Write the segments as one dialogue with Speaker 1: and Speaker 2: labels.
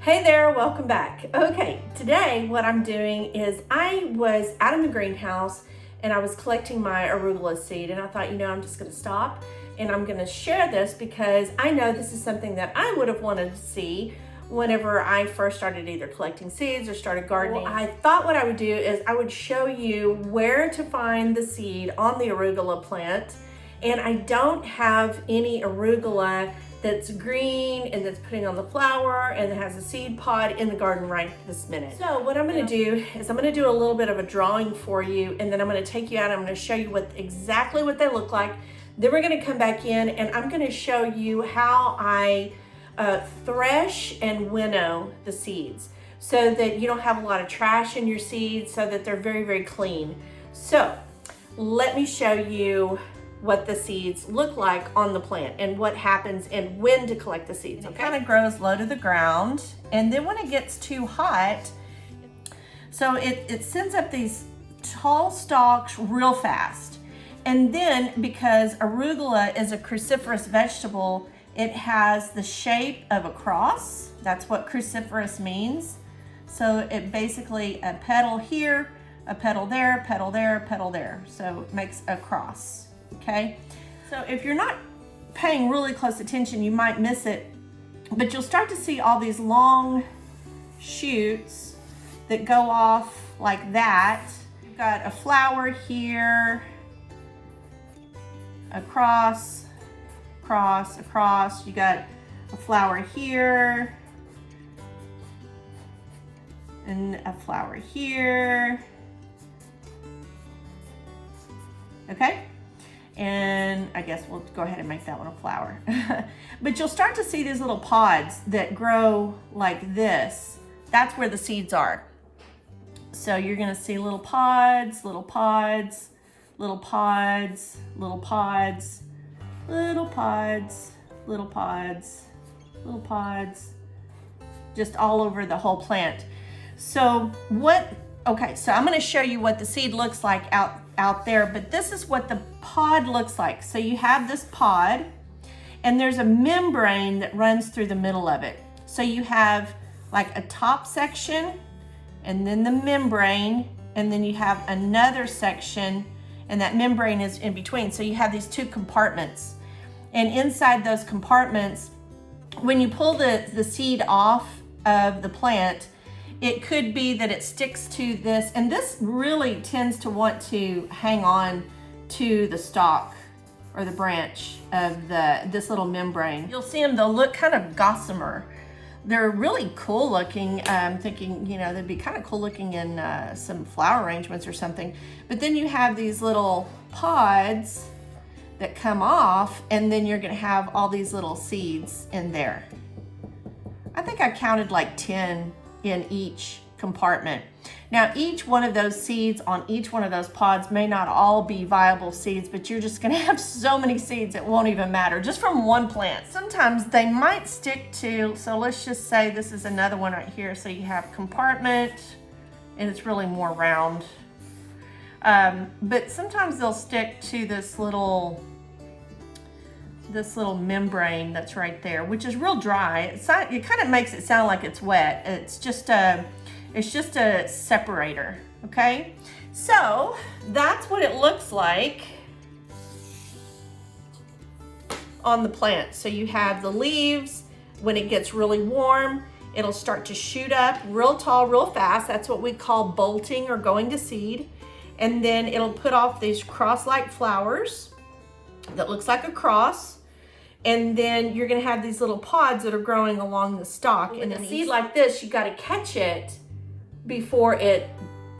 Speaker 1: Hey there, welcome back. Okay, today what I'm doing is I was out in the greenhouse and I was collecting my arugula seed, and I thought, I'm just gonna stop and I'm gonna share this because I know this is something that I would have wanted to see whenever I first started either collecting seeds or started gardening. I thought what I would do is I would show you where to find the seed on the arugula plant, and I don't have any arugula that's green and that's putting on the flower and it has a seed pod in the garden right this minute. So what I'm gonna do is I'm gonna do a little bit of a drawing for you, and then I'm gonna take you out and I'm gonna show you exactly what they look like. Then we're gonna come back in and I'm gonna show you how I thresh and winnow the seeds so that you don't have a lot of trash in your seeds, so that they're very, very clean. So let me show you what the seeds look like on the plant and what happens and when to collect the seeds. Okay? It kind of grows low to the ground, and then when it gets too hot, so it sends up these tall stalks real fast. And then because arugula is a cruciferous vegetable, it has the shape of a cross. That's what cruciferous means. So it basically a petal here, a petal there, petal there, petal there. So it makes a cross. Okay, so if you're not paying really close attention, you might miss it, but you'll start to see all these long shoots that go off like that. You've got a flower here, across, across, across. You got a flower here, and a flower here. Okay? And I guess we'll go ahead and make that one a flower. But you'll start to see these little pods that grow like this. That's where the seeds are. So you're gonna see little pods, little pods, little pods, little pods, little pods, little pods, little pods, just all over the whole plant. So so I'm gonna show you what the seed looks like out there, but this is what the pod looks like. So you have this pod, and there's a membrane that runs through the middle of it. So you have like a top section, and then the membrane, and then you have another section, and that membrane is in between. So you have these two compartments, and inside those compartments, when you pull the seed off of the plant, it could be that it sticks to this, and this really tends to want to hang on to the stalk or the branch of this little membrane. You'll see them, they'll look kind of gossamer. They're really cool looking. I'm thinking, they'd be kind of cool looking in some flower arrangements or something. But then you have these little pods that come off, and then you're gonna have all these little seeds in there. I think I counted like 10 in each compartment. Now, each one of those seeds on each one of those pods may not all be viable seeds, but you're just gonna have so many seeds it won't even matter, just from one plant. Sometimes they might stick to, so let's just say this is another one right here. So you have compartment, and it's really more round. But sometimes they'll stick to this little membrane that's right there, which is real dry. It kind of makes it sound like it's wet. It's just a separator, okay? So that's what it looks like on the plant. So you have the leaves. When it gets really warm, it'll start to shoot up real tall, real fast. That's what we call bolting or going to seed. And then it'll put off these cross-like flowers that looks like a cross. And then you're gonna have these little pods that are growing along the stalk. And a seed like this, you gotta catch it before it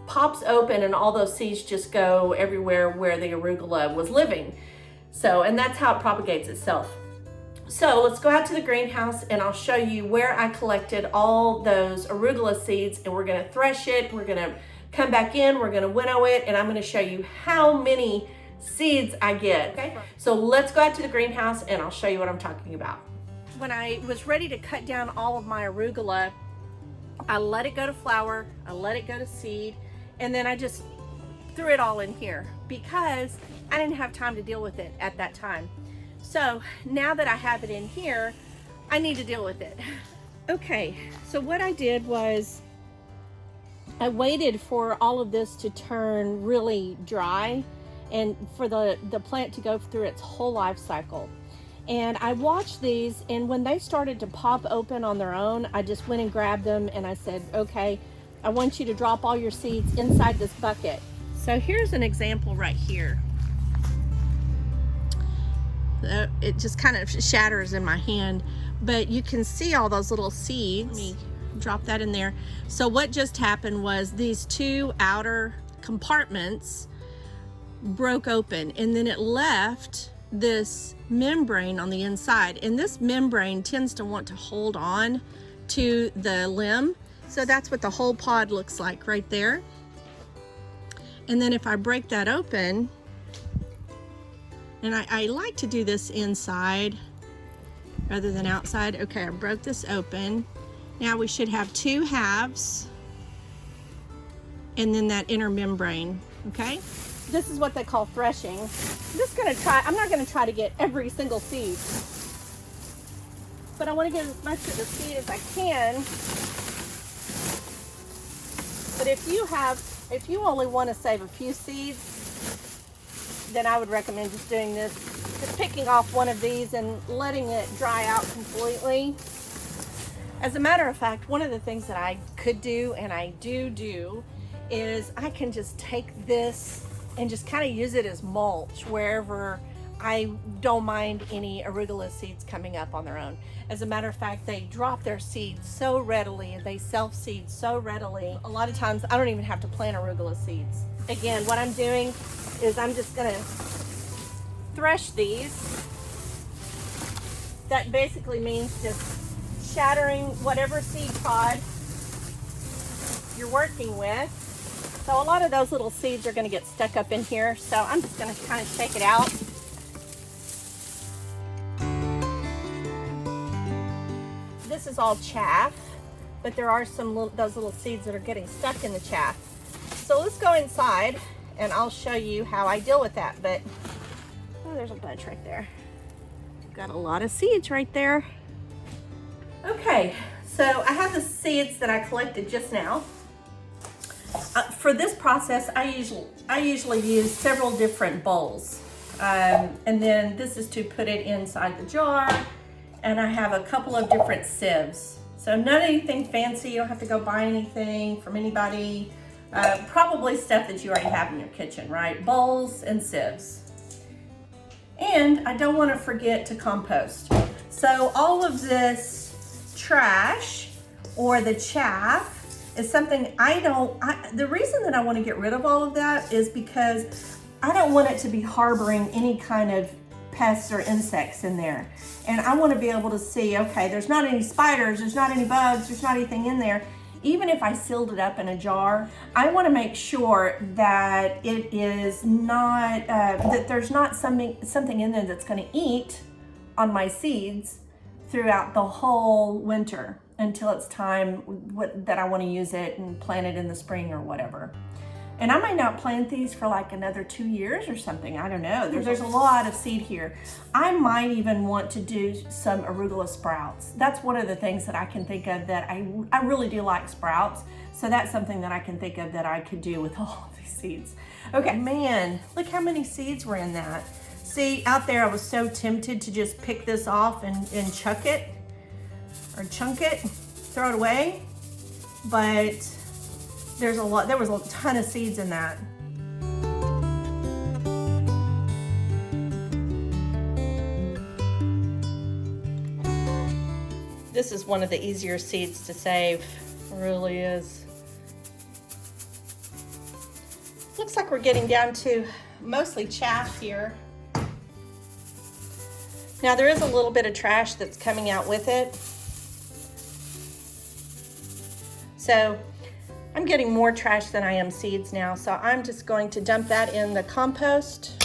Speaker 1: pops open and all those seeds just go everywhere where the arugula was living. So, and that's how it propagates itself. So let's go out to the greenhouse and I'll show you where I collected all those arugula seeds, and we're gonna thresh it, we're gonna come back in, we're gonna winnow it, and I'm gonna show you how many seeds I get. Okay, so let's go out to the greenhouse and I'll show you what I'm talking about. When I was ready to cut down all of my arugula, I let it go to flower, I let it go to seed, and then I just threw it all in here because I didn't have time to deal with it at that time. So now that I have it in here, I need to deal with it. Okay, so what I did was I waited for all of this to turn really dry and for the plant to go through its whole life cycle. And I watched these, and when they started to pop open on their own, I just went and grabbed them and I said, okay, I want you to drop all your seeds inside this bucket. So here's an example right here. It just kind of shatters in my hand, but you can see all those little seeds. Let me drop that in there. So what just happened was these two outer compartments broke open, and then it left this membrane on the inside, and this membrane tends to want to hold on to the limb. So that's what the whole pod looks like right there. And then if I break that open, and I like to do this inside rather than outside. Okay, I broke this open. Now we should have two halves and then that inner membrane, okay? This is what they call threshing. I'm not gonna try to get every single seed, but I wanna get as much of the seed as I can. But if you only wanna save a few seeds, then I would recommend just doing this, just picking off one of these and letting it dry out completely. As a matter of fact, one of the things that I could do, and I do, is I can just take this and just kind of use it as mulch wherever I don't mind any arugula seeds coming up on their own. As a matter of fact, they drop their seeds so readily and they self-seed so readily. A lot of times I don't even have to plant arugula seeds. Again, what I'm doing is I'm just gonna thresh these. That basically means just shattering whatever seed pod you're working with. So a lot of those little seeds are gonna get stuck up in here. So I'm just gonna kind of shake it out. This is all chaff, but there are those little seeds that are getting stuck in the chaff. So let's go inside and I'll show you how I deal with that. But oh, there's a bunch right there. Got a lot of seeds right there. Okay, so I have the seeds that I collected just now. For this process, I usually use several different bowls. And then this is to put it inside the jar. And I have a couple of different sieves. So not anything fancy, you don't have to go buy anything from anybody. Probably stuff that you already have in your kitchen, right? Bowls and sieves. And I don't want to forget to compost. So all of this trash or the chaff is something the reason that I want to get rid of all of that is because I don't want it to be harboring any kind of pests or insects in there. And I want to be able to see, okay, there's not any spiders, there's not any bugs, there's not anything in there. Even if I sealed it up in a jar, I want to make sure that it is not, that there's not something in there that's going to eat on my seeds throughout the whole winter until it's time that I want to use it and plant it in the spring or whatever. And I might not plant these for like another 2 years or something. I don't know. There's a lot of seed here. I might even want to do some arugula sprouts. That's one of the things that I can think of that I really do like sprouts. So that's something that I can think of that I could do with all of these seeds. Okay, man, look how many seeds were in that. See, out there I was so tempted to just pick this off and chuck it or chunk it, throw it away. But there was a ton of seeds in that. This is one of the easier seeds to save. It really is. Looks like we're getting down to mostly chaff here. Now there is a little bit of trash that's coming out with it. So I'm getting more trash than I am seeds now, so I'm just going to dump that in the compost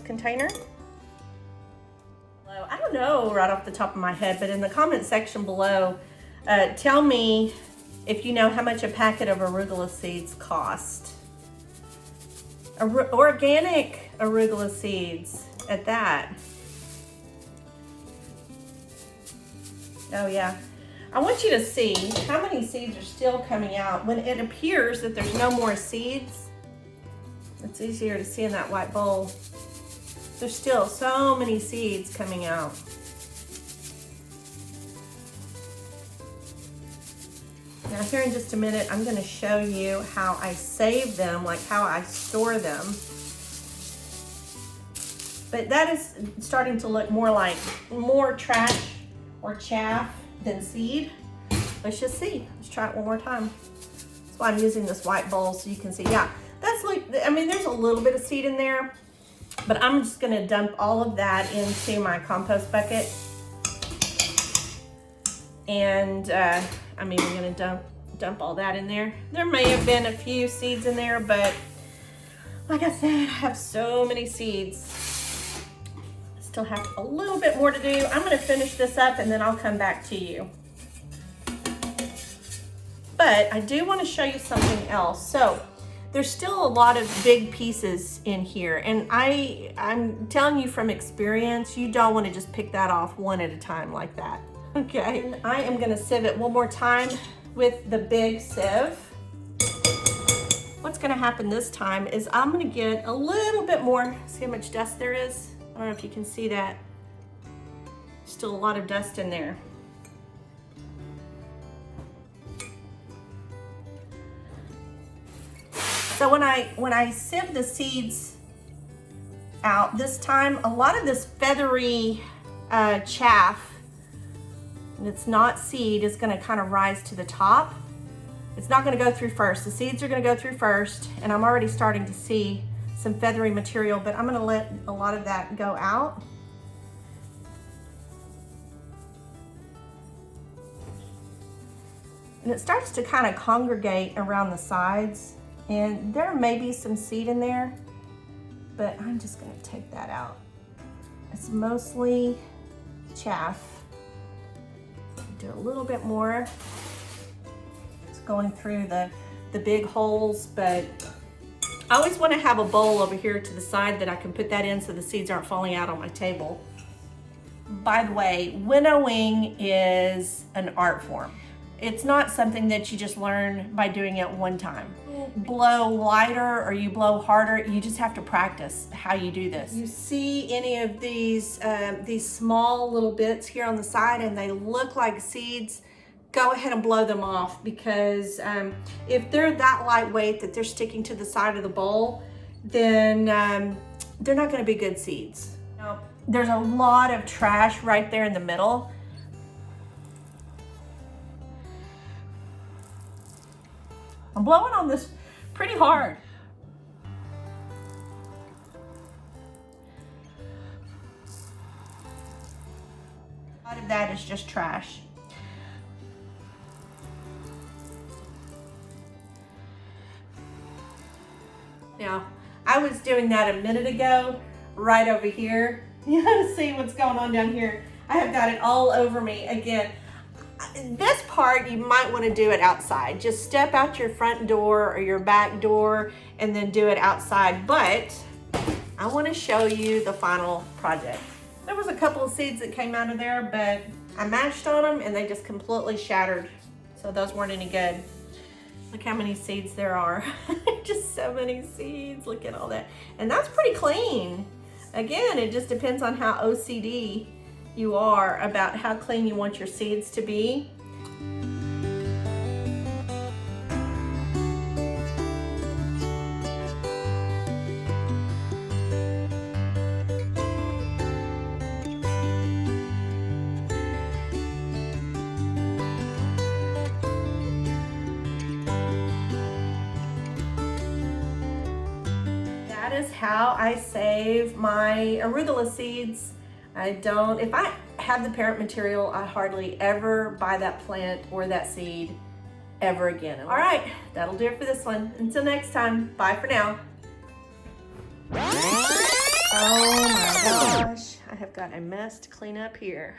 Speaker 1: container. I don't know right off the top of my head, but in the comment section below, tell me if you know how much a packet of arugula seeds cost. Organic arugula seeds at that. Oh yeah. I want you to see how many seeds are still coming out. When it appears that there's no more seeds, it's easier to see in that white bowl. There's still so many seeds coming out. Now here in just a minute, I'm gonna show you how I save them, like how I store them. But that is starting to look more like more trash or chaff than seed. Let's just see. Let's try it one more time. That's why I'm using this white bowl so you can see. Yeah, that's like, I mean, there's a little bit of seed in there, but I'm just gonna dump all of that into my compost bucket. And I'm even gonna dump all that in there. There may have been a few seeds in there, but like I said, I have so many seeds. Still have a little bit more to do. I'm gonna finish this up and then I'll come back to you. But I do want to show you something else. So there's still a lot of big pieces in here, and I'm telling you from experience, you don't want to just pick that off one at a time like that. Okay, I am gonna sieve it one more time with the big sieve. What's gonna happen this time is I'm gonna get a little bit more. See how much dust there is? I don't know if you can see that. Still a lot of dust in there. So when I sieve the seeds out this time, a lot of this feathery chaff, and it's not seed, is gonna kind of rise to the top. It's not gonna go through first. The seeds are gonna go through first, and I'm already starting to see some feathery material, but I'm gonna let a lot of that go out. And it starts to kind of congregate around the sides, and there may be some seed in there, but I'm just gonna take that out. It's mostly chaff. Do a little bit more. It's going through the big holes, but I always want to have a bowl over here to the side that I can put that in so the seeds aren't falling out on my table. By the way, winnowing is an art form. It's not something that you just learn by doing it one time. Blow lighter or you blow harder, you just have to practice how you do this. You see any of these small little bits here on the side and they look like seeds, go ahead and blow them off, because if they're that lightweight that they're sticking to the side of the bowl, then they're not gonna be good seeds. Now, there's a lot of trash right there in the middle. I'm blowing on this pretty hard. A lot of that is just trash. Now, I was doing that a minute ago, right over here. You gotta see what's going on down here. I have got it all over me again. This part, you might want to do it outside. Just step out your front door or your back door and then do it outside. But I want to show you the final project. There was a couple of seeds that came out of there, but I mashed on them and they just completely shattered. So those weren't any good. Look how many seeds there are. Just so many seeds. Look at all that. And that's pretty clean. Again, it just depends on how OCD you are about how clean you want your seeds to be. That is how I save my arugula seeds. If I have the parent material, I hardly ever buy that plant or that seed ever again. All right, that'll do it for this one. Until next time, bye for now. Oh my gosh, I have got a mess to clean up here.